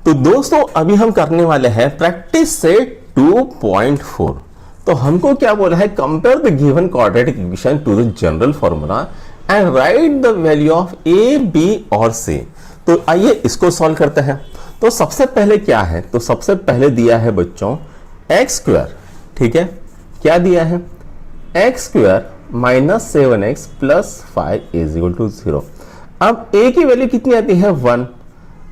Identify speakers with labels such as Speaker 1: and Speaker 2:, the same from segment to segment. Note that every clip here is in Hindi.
Speaker 1: तो दोस्तों अभी हम करने वाले हैं प्रैक्टिस से 2.4। तो हमको क्या बोला है, compare the given quadratic equation to the general formula and write the value of A, B और सी। तो आइए इसको सॉल्व करते हैं। तो सबसे पहले क्या है, तो सबसे पहले दिया है बच्चों एक्स स्क्वायर, ठीक है, क्या दिया है, x square minus 7x plus 5 is equal to 0। अब a की वैल्यू कितनी आती है 1,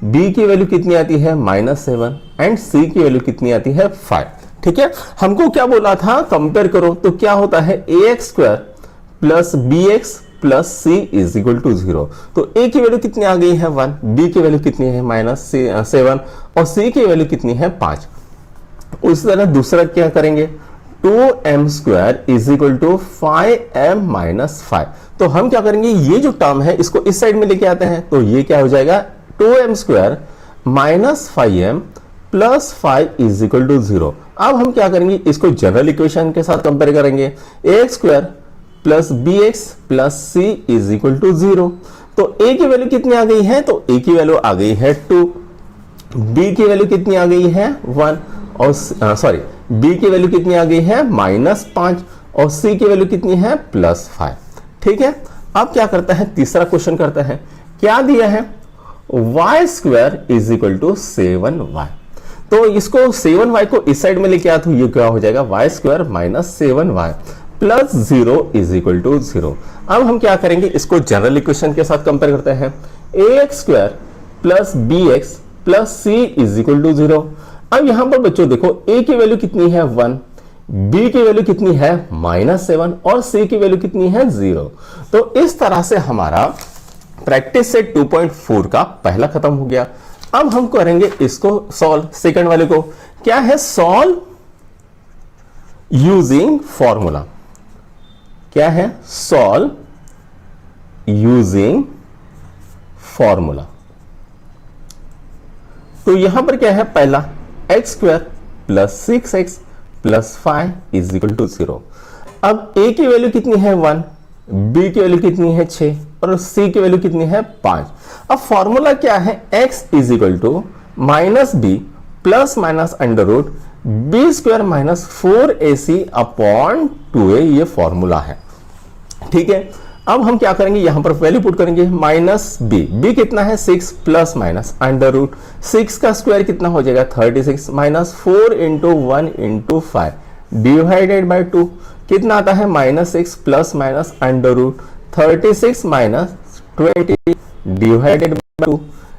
Speaker 1: b की वैल्यू कितनी आती है -7 एंड c की वैल्यू कितनी आती है 5। ठीक है, हमको क्या बोला था, कंपेयर करो। तो क्या होता है ax square plus bx plus c is equal to 0। तो a की वैल्यू कितनी आ गई है 1, b की वैल्यू कितनी है -7 और c की वैल्यू कितनी है 5। उसी तरह दूसरा क्या करेंगे, 2m square is equal to 5m minus 5। तो हम क्या करेंगे, ये जो टर्म है इसको इस साइड में लेके आते हैं। तो ये क्या हो जाएगा, 2m square minus 5m plus 5 is equal to 0। अब हम क्या करेंगे, इसको जनरल इक्वेशन के साथ कंपेयर करेंगे, ax square plus bx plus c is equal to 0। तो a की वैल्यू कितनी आ गई है, तो a की वैल्यू आ गई है 2, b की वैल्यू कितनी आ गई है 1 और b की वैल्यू कितनी आ गई है -5 और c की वैल्यू कितनी है +5। ठीक है, अब क्या करता है, तीसरा क्वेश्चन करता है, क्या दिया है y square is equal to 7y। तो इसको 7y को इस साइड में लेके आया तो ये क्या हो जाएगा, y square minus 7y plus 0 is equal to 0। अब हम क्या करेंगे, इसको जनरल इक्वेशन के साथ कंपेयर करते हैं, ax square plus bx plus c is equal to 0। अब यहां पर बच्चों देखो, a की वैल्यू कितनी है 1, b की वैल्यू कितनी है -7 और c की वैल्यू कितनी है 0। तो इस तरह से हमारा प्रैक्टिस से 2.4 का पहला खत्म हो गया। अब हम करेंगे इसको सॉल्व, सेकंड वाले को, क्या है, सॉल्व यूजिंग फॉर्मूला। क्या है, सॉल्व यूजिंग फॉर्मूला। तो यहां पर क्या है, पहला x square plus 6x plus 5 is equal to 0। अब a की वैल्यू कितनी है 1, b की वैल्यू कितनी है 6 और c की वैल्यू कितनी है 5। अब फॉर्मूला क्या है, x is equal to minus B plus minus under root B square minus 4ac upon 2a, ये फॉर्मूला है। ठीक है, अब हम क्या करेंगे, यहां पर वैल्यू पुट करेंगे, माइनस बी कितना है 6 प्लस माइनस अंडर रूट 6 का स्क्वायर कितना हो जाएगा 36 minus 4 into 1 into 5 divided by 2 कितना आता है -6 plus minus under root 36 minus 20 divided by 2।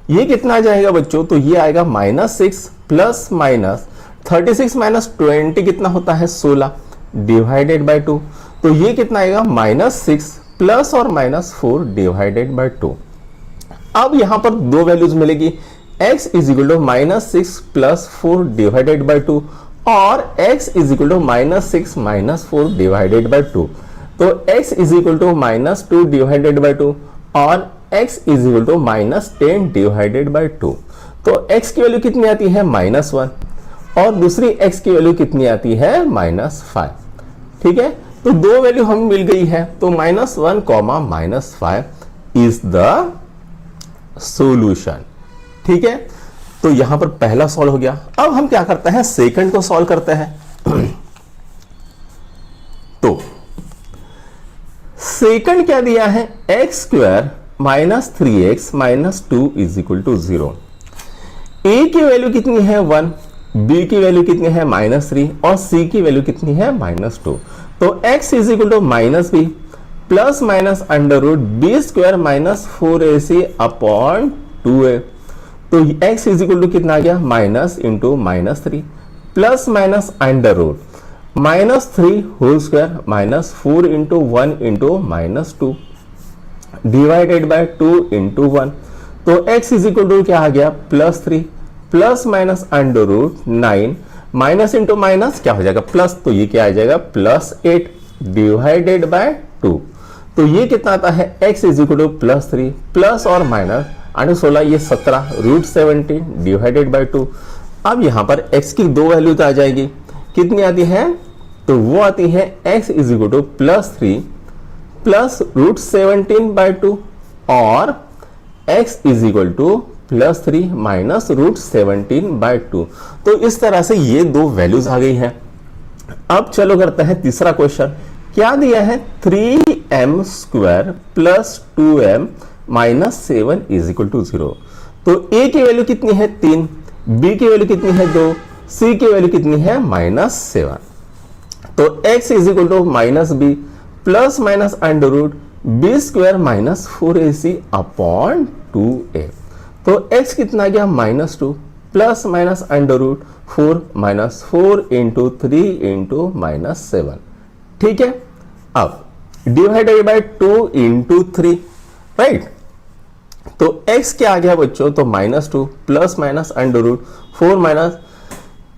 Speaker 1: ये कितना आ जाएगा बच्चों, तो ये आएगा -6 प्लस माइनस 36 माइनस 20 कितना होता है 16 डिवाइडेड बाई 2। तो ये कितना आएगा -6 प्लस और -4 डिवाइडेड बाई 2। अब यहां पर दो वैल्यूज मिलेगी, x is equal to -6 plus 4 divided by 2 और x is equal to -6 minus 4 divided by 2। तो x is equal to -2 divided by 2 और x is equal to -10 divided by 2। तो x की वैल्यू कितनी आती है -1 और दूसरी x की वैल्यू कितनी आती है -5। ठीक है, तो दो वैल्यू हमें मिल गई है। तो -1 -5 इज द सॉल्यूशन। ठीक है, तो यहां पर पहला सॉल्व हो गया। अब हम क्या करते हैं, सेकंड को सॉल्व करते हैं। तो सेकंड क्या दिया है, x square minus 3x minus 2 is equal to 0। a की वैल्यू कितनी है 1, b की वैल्यू कितनी है -3 और c की वैल्यू कितनी है -2। तो x is equal to minus B plus minus under root B square minus 4ac upon 2a। तो x इज इक्वल टू कितना आ गया, minus into -3 plus minus under root -3 whole square minus 4 into 1 into -2 divided by 2 into 1। तो x इज इक्वल टू क्या आ गया, +3 plus minus under root 9 minus into minus क्या हो जाएगा प्लस, तो ये क्या आ जाएगा +8 डिवाइडेड बाय 2। तो ये कितना आता है, x is equal to +3 plus और माइनस 16 ये 17 रूट 17 डिवाइडेड बाय 2। अब यहां पर x की दो वैल्यू तो आ जाएगी, कितनी आती है, तो वो आती है x is equal to +3 plus root 17 by 2 और x is equal to plus 3 minus root 17/2। तो इस तरह से ये दो वैल्यूज आ गई हैं। अब चलो करते हैं तीसरा क्वेश्चन। क्या दिया है 3m square plus 2m minus 7 is equal to 0। तो a की वैल्यू कितनी है 3, b की वैल्यू कितनी है 2, c की वैल्यू कितनी है -7। तो x is equal to minus B plus minus under root B square minus 4ac upon 2a। तो x कितना आ गया -2 plus minus under root 4 minus 4 into 3 into minus 7। ठीक है, अब डिवाइडेड बाय 2 इंटू 3, राइट। तो x क्या आ गया बच्चों, तो -2 plus minus under root 4 minus,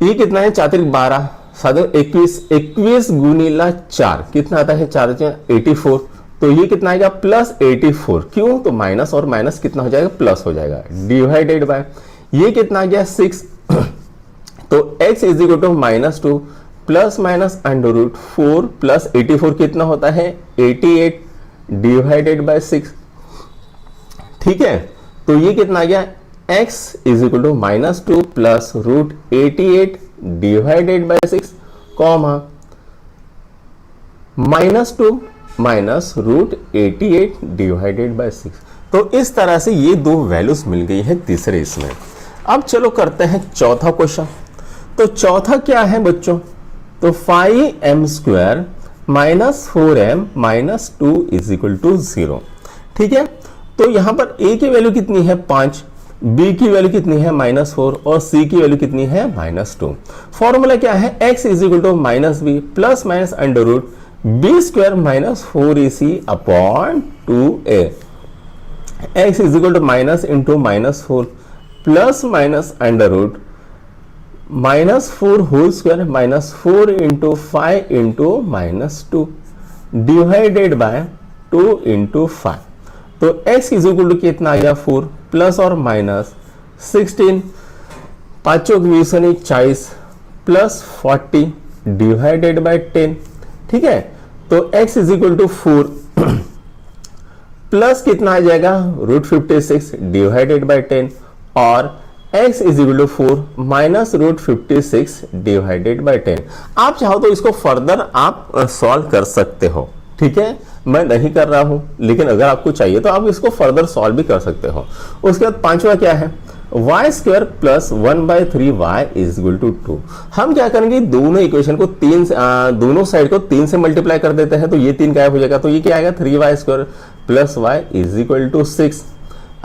Speaker 1: ये कितना है 4 3 12 साधो 21 गुणिला 4 कितना आता है 4 84। तो ये कितना आएगा +84। क्यों, तो माइनस और माइनस कितना हो जाएगा प्लस हो जाएगा, डिवाइडेड बाय ये कितना आ गया 6। तो x is equal to -2 plus minus under root 4 plus 84 कितना होता है 88 डिवाइडेड बाय 6। ठीक है, तो ये कितना आ गया x is equal to -2 plus root 88 divided by 6 comma -2 minus root 88 divided by 6। तो इस तरह से ये दो वैल्यूज मिल गई है तीसरे इसमें। अब चलो करते हैं चौथा क्वेश्चन। तो चौथा क्या है बच्चों, तो 5m square minus 4m minus 2 is equal to 0। ठीक है, तो यहां पर a की वैल्यू कितनी है 5, b की वैल्यू कितनी है -4 और c की वैल्यू कितनी है -2। फॉर्मूला क्या है x is equal to -b plus minus under root b square minus 4ac upon 2a। x is equal to minus into -4 plus minus under root -4 whole square minus 4 into 5 into -2 divided by 2 into 5। तो x इज इक्वल टू कितना आ गया 4 प्लस और माइनस 16 5 20 40 प्लस 40 डिवाइडेड बाय 10। ठीक है, तो x is equal to 4 plus कितना आ जाएगा √56 डिवाइडेड बाय 10 और x is equal to 4 minus √56 divided by 10। आप चाहो तो इसको फर्दर आप सॉल्व कर सकते हो। ठीक है, मैं नहीं कर रहा हूं, लेकिन अगर आपको चाहिए तो आप इसको फर्दर सॉल्व भी कर सकते हो। उसके बाद पांचवा क्या है y square plus 1/3y is equal to 2। हम क्या करेंगे दोनों इक्वेशन को दोनों साइड को 3 से मल्टीप्लाई कर देते हैं, तो ये 3 गायब हो जाएगा। तो ये क्या आएगा 3y square plus y is equal to 6।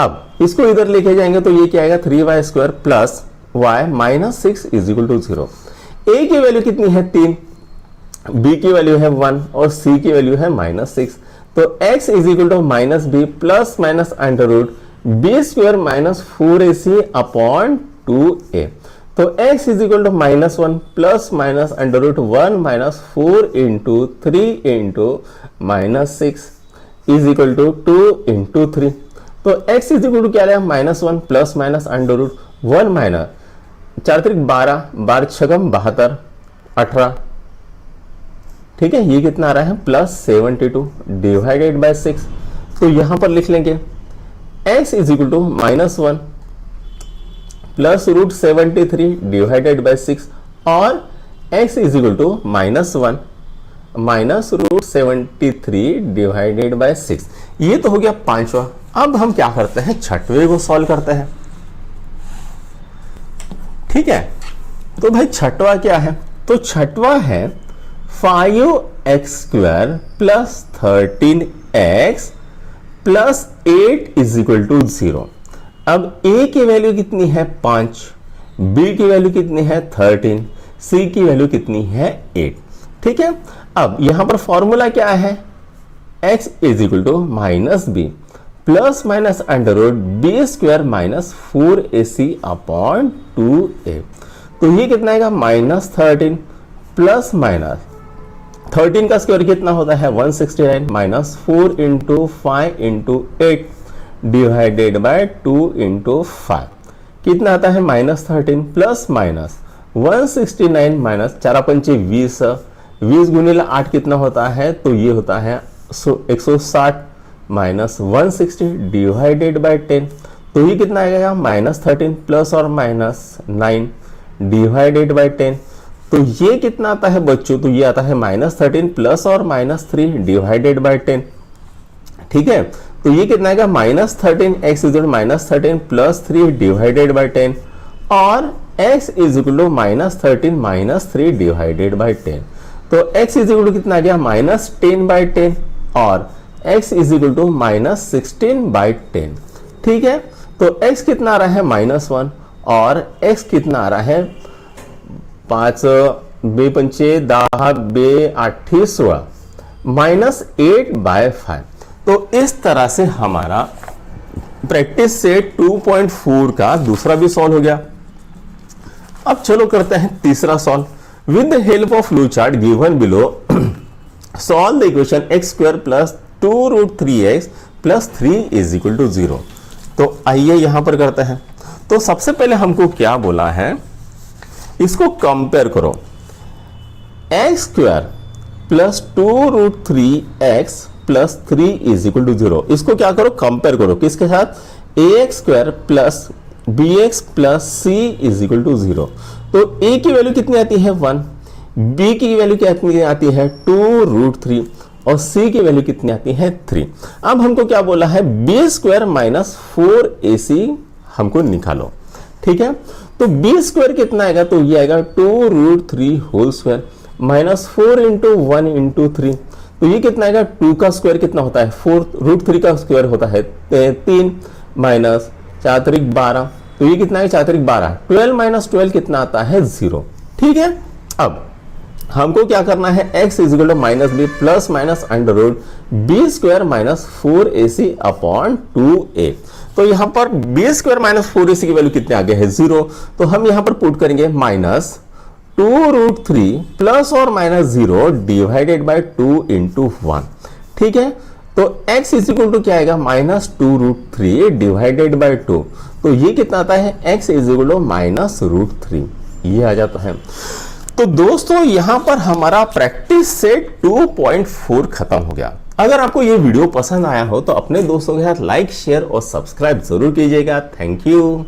Speaker 1: अब इसको इधर लेके जाएंगे तो ये क्या आएगा 3y square plus y minus 6 is equal to 0। a की वैल्यू कितनी है 3, b की वैल्यू है 1 और c की वैल्यू है -6। तो x is equal to -b plus minus under root b square minus 4ac upon 2a। तो x is equal to -1 plus minus under root 1 minus 4 into 3 into -6 is equal to 2 into 3। तो x इज इक्वल टू क्या आया -1 plus minus under root 1 minus 4 3 12 12 छगम 72 18। ठीक है, ये कितना आ रहा है +72 डिवाइडेड बाय 6। तो यहां पर लिख लेंगे x is equal to -1 plus √73 divided by 6 और x is equal to -1 minus √73 divided by 6। ये तो हो गया पांचवा। अब हम क्या करते हैं छठवें को सॉल्व करते हैं। ठीक है, तो भाई छठवा क्या है, तो छठवा है 5x square plus 13x plus 8 is equal to 0। अब a की वैल्यू कितनी है 5, b की वैल्यू कितनी है 13, c की वैल्यू कितनी है 8। ठीक है, अब यहां पर फॉर्मूला क्या है x is equal to -b plus minus under root b square minus 4ac upon 2a। तो ये कितना आएगा -13 प्लस माइनस 13 का स्क्वायर कितना होता है 169 minus 4 into 5 into 8 divided by 2 into 5 कितना आता है -13 प्लस माइनस 169 माइनस 4 पंचे 20 20 गुणिला 8 कितना होता है, तो ये होता है 160 माइनस 160 डिवाइडेड बाय 10। तो ये कितना आएगा -13 प्लस और -9 डिवाइडेड बाय 10। तो ये कितना आता है बच्चों, तो ये आता है -13 प्लस और -3 डिवाइडेड बाय 10। ठीक है, तो ये कितना आएगा -13 x is -13 plus 3 divided by 10 और x is equal to -13 -3 divided by 10। तो x इज इक्वल टू कितना आ गया -10 बाय 10 और x is equal to -16 by 10। ठीक है, तो x कितना आ रहा है -1 और x कितना आ रहा है 5 बे 5 10 बे 8 16 -8 बाय 5। तो इस तरह से हमारा प्रैक्टिस सेट 2.4 का दूसरा भी सॉल्व हो गया। अब चलो करते हैं तीसरा solve. With the help of flow chart given below solve the equation x² plus 2√3x plus 3 is equal to 0। तो आइए यहां पर करते हैं। तो सबसे पहले हमको क्या बोला है, इसको कंपेयर करो x² plus 2√3x plus 3 is equal to 0। इसको क्या करो, कंपेयर करो किसके साथ, ax² plus bx plus c is equal to 0। तो a की वैल्यू कितनी आती है 1, b की वैल्यू कितनी आती है 2√3 और c की वैल्यू कितनी आती है 3। अब हमको क्या बोला है b² माइनस 4ac हमको निकालो। ठीक है, तो b² कितना आएगा, तो ये आएगा 2√3 whole square minus 4 into 1 into 3। तो ये कितना आएगा, 2 का स्क्वायर कितना होता है 4√3 का स्क्वायर होता है 3 माइनस 4 3 12। तो ये कितना है 4 3 12, 12 माइनस 12 कितना आता है 0। ठीक है, अब हमको क्या करना है x is equal to -b plus minus √b² minus 4ac upon 2a। तो यहां पर b² माइनस 4ac की वैल्यू कितने आ गए है 0। तो हम यहां पर पुट करेंगे माइनस 2√3 प्लस और माइनस 0 डिवाइडेड बाय 2 इंटू 1। ठीक है, तो x इज इक्वल टू क्या आएगा -2√3 डिवाइडेड बाय 2। तो ये कितना आता है x इज इक्वल टू -√3, ये आ जाता है। तो दोस्तों यहां पर हमारा प्रैक्टिस सेट 2.4 खत्म हो गया। अगर आपको ये वीडियो पसंद आया हो तो अपने दोस्तों के साथ लाइक शेयर और सब्सक्राइब जरूर कीजिएगा। Thank you.